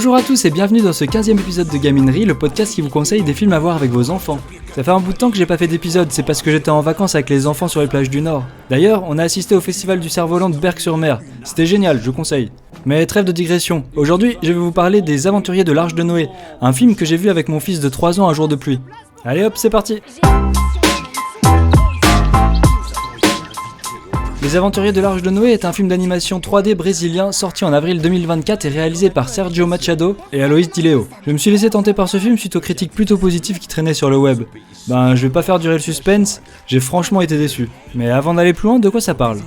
Bonjour à tous et bienvenue dans ce 15e épisode de Gaminerie, le podcast qui vous conseille des films à voir avec vos enfants. Ça fait un bout de temps que j'ai pas fait d'épisode, c'est parce que j'étais en vacances avec les enfants sur les plages du Nord. D'ailleurs, on a assisté au festival du Cerf-Volant de Berck-sur-Mer. C'était génial, je conseille. Mais trêve de digression. Aujourd'hui, je vais vous parler des Aventuriers de l'Arche de Noé, un film que j'ai vu avec mon fils de 3 ans un jour de pluie. Allez hop, c'est parti. Les Aventuriers de l'Arche de Noé est un film d'animation 3D brésilien sorti en avril 2024 et réalisé par Sergio Machado et Aloïs Di Leo. Je me suis laissé tenter par ce film suite aux critiques plutôt positives qui traînaient sur le web. Je vais pas faire durer le suspense, j'ai franchement été déçu. Mais avant d'aller plus loin, de quoi ça parle ?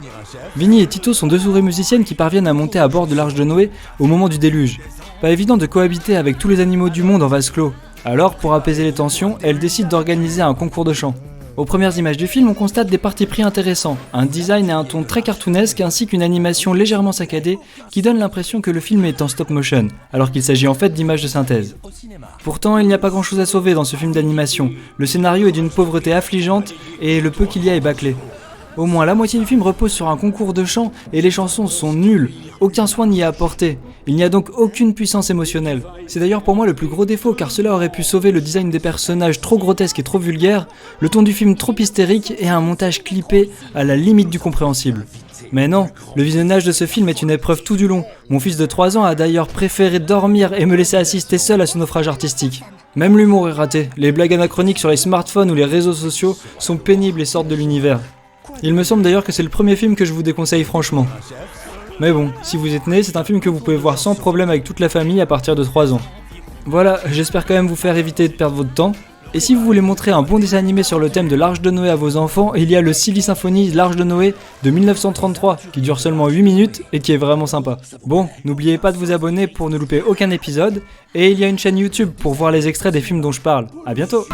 Vinny et Tito sont deux souris musiciennes qui parviennent à monter à bord de l'Arche de Noé au moment du déluge. Pas évident de cohabiter avec tous les animaux du monde en vase clos. Alors, pour apaiser les tensions, elles décident d'organiser un concours de chant. Aux premières images du film, on constate des partis pris intéressants, un design et un ton très cartoonesque ainsi qu'une animation légèrement saccadée qui donne l'impression que le film est en stop motion, alors qu'il s'agit en fait d'images de synthèse. Pourtant, il n'y a pas grand chose à sauver dans ce film d'animation, le scénario est d'une pauvreté affligeante et le peu qu'il y a est bâclé. Au moins la moitié du film repose sur un concours de chant et les chansons sont nulles, aucun soin n'y est apporté. Il n'y a donc aucune puissance émotionnelle. C'est d'ailleurs pour moi le plus gros défaut car cela aurait pu sauver le design des personnages trop grotesques et trop vulgaires, le ton du film trop hystérique et un montage clippé à la limite du compréhensible. Mais non, le visionnage de ce film est une épreuve tout du long. Mon fils de 3 ans a d'ailleurs préféré dormir et me laisser assister seul à ce naufrage artistique. Même l'humour est raté, les blagues anachroniques sur les smartphones ou les réseaux sociaux sont pénibles et sortent de l'univers. Il me semble d'ailleurs que c'est le premier film que je vous déconseille franchement. Mais bon, si vous êtes né, c'est un film que vous pouvez voir sans problème avec toute la famille à partir de 3 ans. Voilà, j'espère quand même vous faire éviter de perdre votre temps. Et si vous voulez montrer un bon dessin animé sur le thème de l'Arche de Noé à vos enfants, il y a le Silly Symphony l'Arche de Noé de 1933, qui dure seulement 8 minutes et qui est vraiment sympa. Bon, n'oubliez pas de vous abonner pour ne louper aucun épisode, et il y a une chaîne YouTube pour voir les extraits des films dont je parle. À bientôt.